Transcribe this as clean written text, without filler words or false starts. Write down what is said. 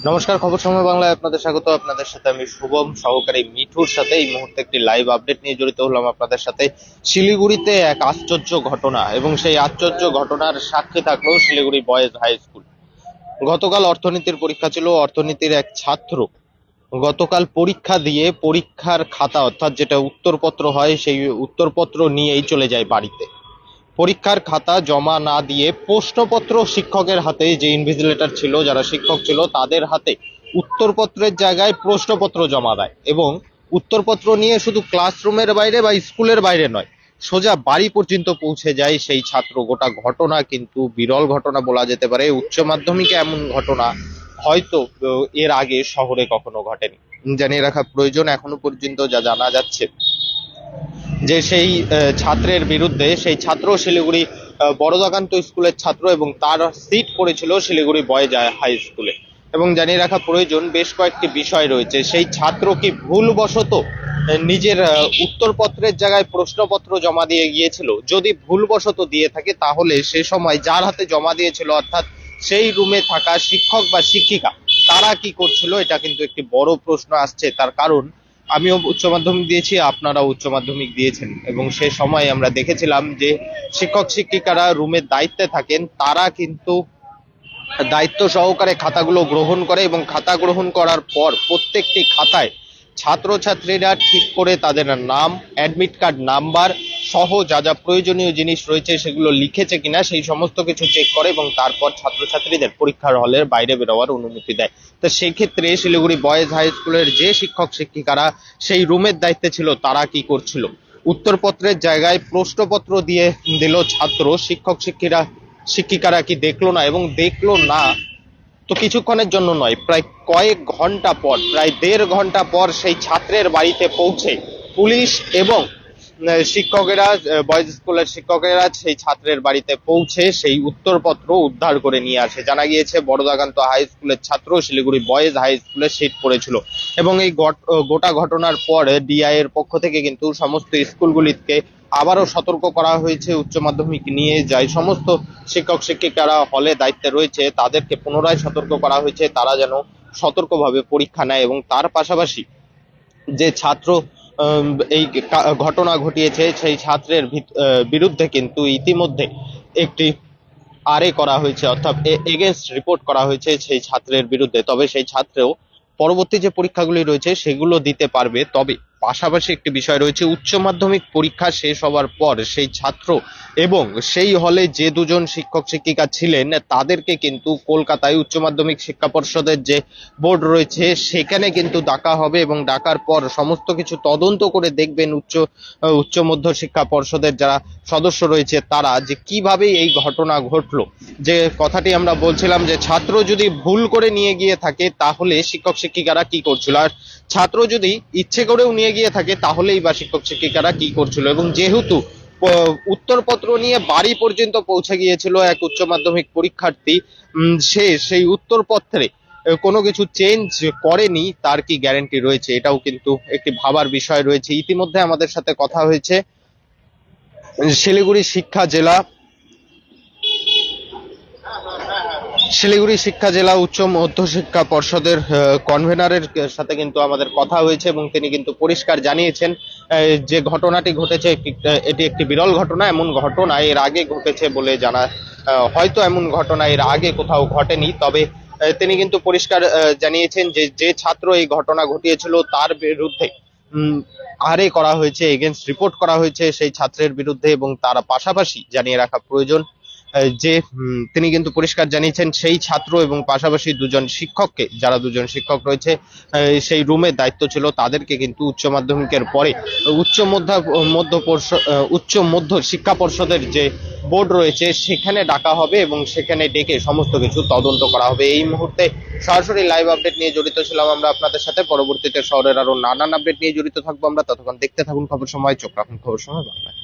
নমস্কার, খবর সময় বাংলায় আপনাদের স্বাগত। আপনাদের সাথে আমি শুভম, সহকারী মিঠুর সাথে এই মুহূর্তে একটি লাইভ আপডেট নিয়ে জড়িত হলাম আপনাদের সাথে। শিলিগুড়িতে এক আশ্চর্য ঘটনা এবং সেই আশ্চর্য ঘটনার সাক্ষী থাকলো শিলিগুড়ি বয়েজ হাই স্কুল। গতকাল অর্থনীতির পরীক্ষা ছিল। অর্থনীতির এক ছাত্র গতকাল পরীক্ষা দিয়ে পরীক্ষার খাতা অর্থাৎ যেটা উত্তরপত্র হয় সেই উত্তরপত্র নিয়েই চলে যায় বাড়িতে। পরীক্ষার খাতা জমা না দিয়ে প্রশ্নপত্র শিক্ষকের হাতে, যে ইনভিজিলেটর ছিল, যারা শিক্ষক ছিল তাদের হাতে উত্তরপত্রের জায়গায় প্রশ্নপত্র জমা দেয় এবং উত্তরপত্র নিয়ে শুধু ক্লাসরুমের বাইরে বা স্কুলের বাইরে নয়, সোজা বাড়ি পর্যন্ত পৌঁছে যায় সেই ছাত্র। গোটা ঘটনা কিন্তু বিরল ঘটনা বলা যেতে পারে। উচ্চ মাধ্যমিকে এমন ঘটনা হয়তো এর আগে শহরে কখনো ঘটেনি। জানিয়ে রাখা প্রয়োজন, এখনো পর্যন্ত যা জানা যাচ্ছে যে সেই ছাত্রের বিরুদ্ধে, সেই ছাত্র শিলিগুড়ি বড়দাকান্ত স্কুলের ছাত্র এবং তার সিট পড়েছিল শিলিগুড়ি বয়েজ হাই স্কুলে। এবং জানিয়ে রাখা প্রয়োজন, বেশ কয়েকটি বিষয় রয়েছে। সেই ছাত্র কি ভুলবশত নিজের উত্তরপত্রের জায়গায় প্রশ্নপত্র জমা দিয়ে গিয়েছিল? যদি ভুলবশত দিয়ে থাকে তাহলে সে সময় যার হাতে জমা দিয়েছিল অর্থাৎ সেই রুমে থাকা শিক্ষক বা শিক্ষিকা, তারা কি করছিল? এটা কিন্তু একটি বড় প্রশ্ন আসছে। তার কারণ, আমিও উচ্চ মাধ্যমিক দিয়েছি, আপনারাও উচ্চ মাধ্যমিক দিয়েছেন এবং সে সময় আমরা দেখেছিলাম যে শিক্ষক শিক্ষিকারা রুমের দায়িত্বে থাকেন, তারা কিন্তু দায়িত্ব সহকারে খাতাগুলো গ্রহণ করে এবং খাতা গ্রহণ করার পর প্রত্যেকটি খাতায় ছাত্রছাত্রীরা ঠিক করে তাদের নাম, অ্যাডমিট কার্ড নাম্বার সহ যা যা প্রয়োজনীয় জিনিস রয়েছে সেগুলো লিখেছে কিনা সেই সমস্ত কিছু চেক করে এবং তারপর ছাত্রছাত্রীদের পরীক্ষার হলের বাইরে বেরোবার অনুমতি দেয়। তো সেই ক্ষেত্রে শিলিগুড়ি বয়েজ হাই স্কুলের যে শিক্ষক শিক্ষিকারা সেই রুমের দায়িত্বে ছিল তারা কি করছিল? উত্তরপত্রের জায়গায় প্রশ্নপত্র দিয়ে দিল ছাত্র। শিক্ষক শিক্ষিকারা কি দেখলো না? এবং দেখলো না তো কিছুক্ষণের জন্য নয়, প্রায় কয়েক ঘন্টা পর, প্রায় 1.5 ঘন্টা পর সেই ছাত্রের বাড়িতে পৌঁছে পুলিশ এবং শিক্ষকেরা, বয়েজ স্কুলের শিক্ষকেরা সেই ছাত্রের বাড়িতে পৌঁছে সেই উত্তরপত্র উদ্ধার করে নিয়ে আসে। জানা গিয়েছে বড়দাকান্ত হাই স্কুলের ছাত্র শিলিগুড়ি বয়েজ হাই স্কুলে সিট পড়েছিল এবং এই গোটা ঘটনার পর ডিআই এর পক্ষ থেকে কিন্তু সমস্ত স্কুলগুলিকে আবারও সতর্ক করা হয়েছে। উচ্চ মাধ্যমিক নিয়ে যাই সমস্ত শিক্ষক শিক্ষিকারা হলে দায়িত্বে রয়েছে তাদেরকে পুনরায় সতর্ক করা হয়েছে, তারা যেন সতর্কভাবে পরীক্ষা নেয়। এবং তার পাশাপাশি যে ছাত্র এই ঘটনা ঘটিয়েছে সেই ছাত্রের বিরুদ্ধে কিন্তু ইতিমধ্যে একটি আরএ করা হয়েছে, অর্থাৎ এগেইনস্ট রিপোর্ট করা হয়েছে সেই ছাত্রের বিরুদ্ধে। তবে সেই ছাত্রেও পরবর্তী যে পরীক্ষাগুলি রয়েছে সেগুলো দিতে পারবে। তবে পাশাপাশি একটি বিষয় রয়েছে, উচ্চ মাধ্যমিক পরীক্ষা শেষ হওয়ার পর সেই ছাত্র এবং সেই হলে যে দুজন শিক্ষক শিক্ষিকা ছিলেন তাদেরকে কিন্তু কলকাতায় উচ্চ মাধ্যমিক শিক্ষা পর্ষদের যে বোর্ড রয়েছে সেখানে কিন্তু ডাকা হবে এবং ডাকার পর সমস্ত কিছু তদন্ত করে দেখবেন উচ্চ মধ্য শিক্ষা পর্ষদের যারা সদস্য রয়েছে তারা, যে কিভাবে এই ঘটনা ঘটলো। যে কথাটি আমরা বলছিলাম যে ছাত্র যদি ভুল করে নিয়ে গিয়ে থাকে তাহলে শিক্ষক শিক্ষিকারা কি করছিল, আর ছাত্র যদি ইচ্ছে করেও নিয়ে গিয়ে থাকে তাহলেই বা শিক্ষক শিক্ষিকারা কি করছিল। এবং যেহেতু উত্তরপত্র নিয়ে বাড়ি পর্যন্ত পৌঁছে গিয়েছিল এক উচ্চ মাধ্যমিক পরীক্ষার্থী, সে সেই উত্তরপত্রে কোনো কিছু চেঞ্জ করেনি, তার কি গ্যারান্টি রয়েছে? এটাও কিন্তু একটি ভাবার বিষয় রয়েছে। ইতিমধ্যে আমাদের সাথে কথা হয়েছে শিলিগুড়ি শিক্ষা জেলা উচ্চ মধ্য শিক্ষা পর্ষদের কনভেনারের সাথে কিন্তু আমাদের কথা হয়েছে এবং তিনি কিন্তু পরিষ্কার জানিয়েছেন যে ঘটনাটি ঘটেছে এটি একটি বিরল ঘটনা। এমন ঘটনা এর আগে ঘটেছে বলে জানা, হয়তো এমন ঘটনা এর আগে কোথাও ঘটেনি। তবে তিনি কিন্তু পরিষ্কার জানিয়েছেন যে যে ছাত্র এই ঘটনা ঘটিয়েছিল তার বিরুদ্ধে আরএ করা হয়েছে, এগেইনস্ট রিপোর্ট করা হয়েছে সেই ছাত্রের বিরুদ্ধে। এবং তার পাশাপাশি জানিয়ে রাখা প্রয়োজন যে তিনি কিন্তু পরিষ্কার জানিয়েছেন সেই ছাত্র এবং পাশাপাশি দুজন শিক্ষককে, যারা দুজন শিক্ষক রয়েছে সেই রুমের দায়িত্ব ছিল, তাদেরকে কিন্তু উচ্চ মাধ্যমিকের পরে উচ্চ মধ্য শিক্ষা পর্ষদের যে বোর্ড রয়েছে সেখানে ডাকা হবে এবং সেখানে ডেকে সমস্ত কিছু তদন্ত করা হবে। এই মুহূর্তে সরাসরি লাইভ আপডেট নিয়ে জড়িত ছিলাম আমরা আপনাদের সাথে। পরবর্তীতে শহরের আরো নানান আপডেট নিয়ে জড়িত থাকবো আমরা। ততক্ষণ দেখতে থাকুন খবর সময়, চোখ রাখুন খবর সময় বাংলায়।